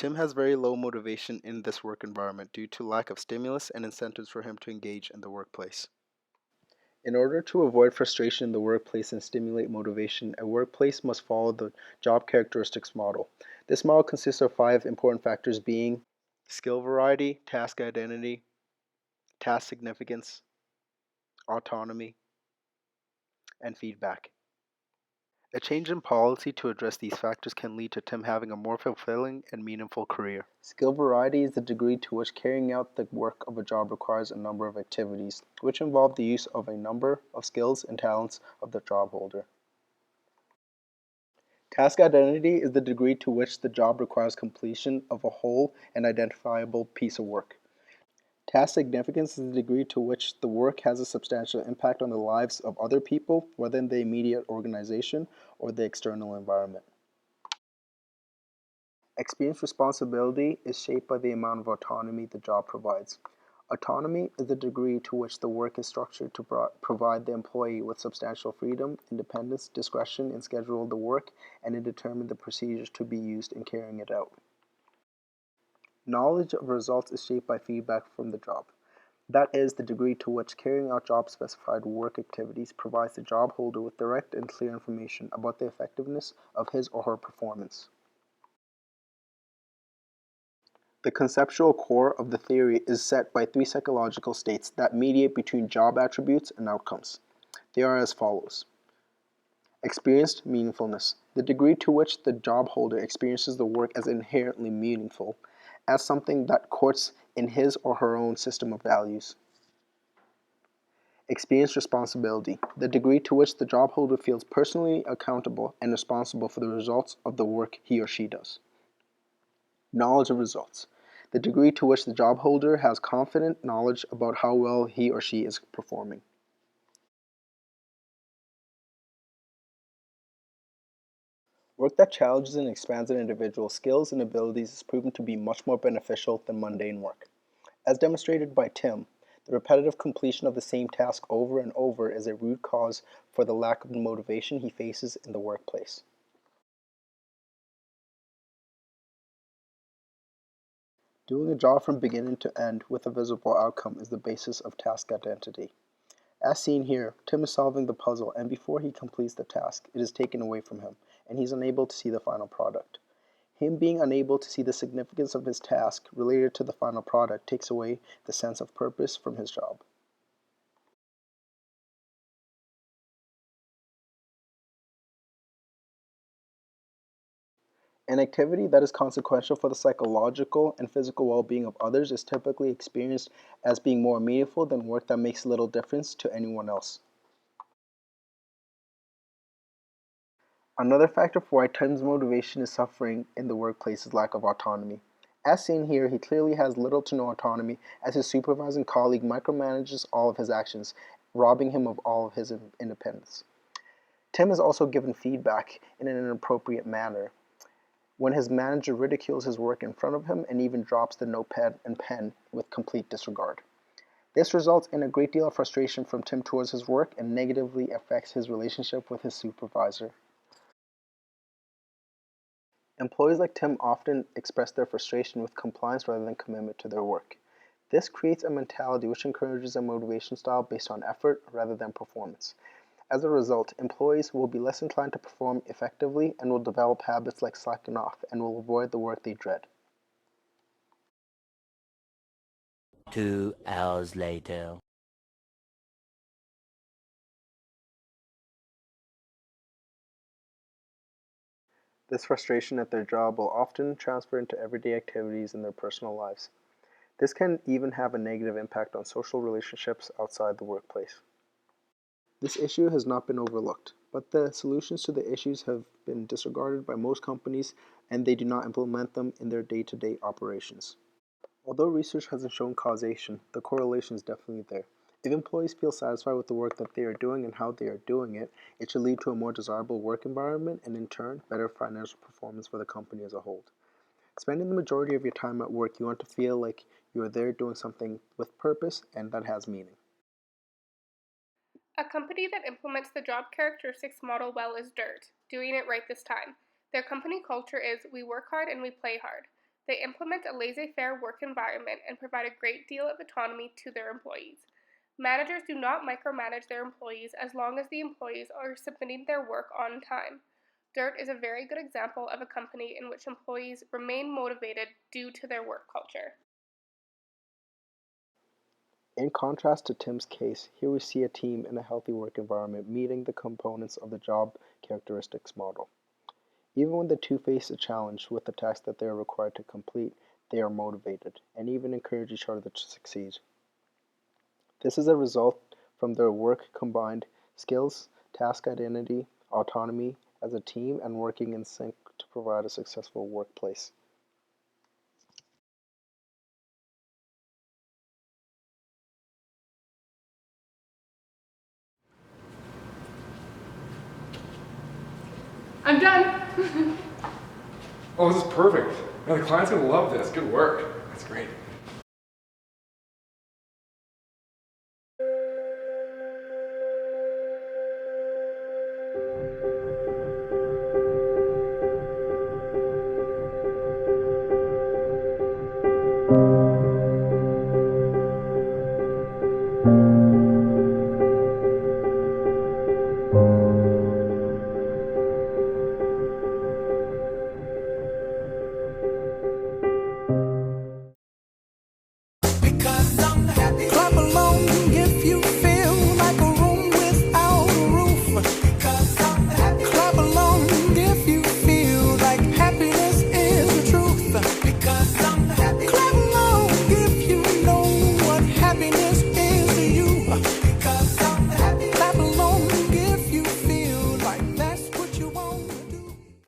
Tim has very low motivation in this work environment due to lack of stimulus and incentives for him to engage in the workplace. In order to avoid frustration in the workplace and stimulate motivation, a workplace must follow the job characteristics model. This model consists of 5 important factors being skill variety, task identity, task significance, autonomy, and feedback. A change in policy to address these factors can lead to Tim having a more fulfilling and meaningful career. Skill variety is the degree to which carrying out the work of a job requires a number of activities, which involve the use of a number of skills and talents of the job holder. Task identity is the degree to which the job requires completion of a whole and identifiable piece of work. Task significance is the degree to which the work has a substantial impact on the lives of other people, whether in the immediate organization or the external environment. Experience responsibility is shaped by the amount of autonomy the job provides. Autonomy is the degree to which the work is structured to provide the employee with substantial freedom, independence, discretion in scheduling the work, and in determining the procedures to be used in carrying it out. Knowledge of results is shaped by feedback from the job. That is the degree to which carrying out job-specified work activities provides the job holder with direct and clear information about the effectiveness of his or her performance. The conceptual core of the theory is set by 3 psychological states that mediate between job attributes and outcomes. They are as follows. Experienced meaningfulness, the degree to which the job holder experiences the work as inherently meaningful, as something that courts in his or her own system of values. Experienced responsibility, the degree to which the job holder feels personally accountable and responsible for the results of the work he or she does. Knowledge of results, the degree to which the job holder has confident knowledge about how well he or she is performing. Work that challenges and expands an individual's skills and abilities is proven to be much more beneficial than mundane work. As demonstrated by Tim, the repetitive completion of the same task over and over is a root cause for the lack of motivation he faces in the workplace. Doing a job from beginning to end with a visible outcome is the basis of task identity. As seen here, Tim is solving the puzzle, and before he completes the task, it is taken away from him, and he's unable to see the final product. Him being unable to see the significance of his task related to the final product takes away the sense of purpose from his job. An activity that is consequential for the psychological and physical well-being of others is typically experienced as being more meaningful than work that makes little difference to anyone else. Another factor for why Tim's motivation is suffering in the workplace is lack of autonomy. As seen here, he clearly has little to no autonomy as his supervising colleague micromanages all of his actions, robbing him of all of his independence. Tim is also given feedback in an inappropriate manner when his manager ridicules his work in front of him and even drops the notepad and pen with complete disregard. This results in a great deal of frustration from Tim towards his work and negatively affects his relationship with his supervisor. Employees like Tim often express their frustration with compliance rather than commitment to their work. This creates a mentality which encourages a motivation style based on effort rather than performance. As a result, employees will be less inclined to perform effectively and will develop habits like slacking off and will avoid the work they dread. 2 hours later. This frustration at their job will often transfer into everyday activities in their personal lives. This can even have a negative impact on social relationships outside the workplace. This issue has not been overlooked, but the solutions to the issues have been disregarded by most companies and they do not implement them in their day-to-day operations. Although research hasn't shown causation, the correlation is definitely there. If employees feel satisfied with the work that they are doing and how they are doing it, it should lead to a more desirable work environment and in turn, better financial performance for the company as a whole. Spending the majority of your time at work, you want to feel like you are there doing something with purpose and that has meaning. A company that implements the job characteristics model well is Dirt, doing it right this time. Their company culture is we work hard and we play hard. They implement a laissez-faire work environment and provide a great deal of autonomy to their employees. Managers do not micromanage their employees as long as the employees are submitting their work on time. Dirt is a very good example of a company in which employees remain motivated due to their work culture. In contrast to Tim's case, here we see a team in a healthy work environment meeting the components of the job characteristics model. Even when the two face a challenge with the task that they are required to complete, they are motivated and even encourage each other to succeed. This is a result from their work combined skills, task identity, autonomy as a team, and working in sync to provide a successful workplace. I'm done. Oh, this is perfect. Man, the client's gonna love this. Good work. That's great.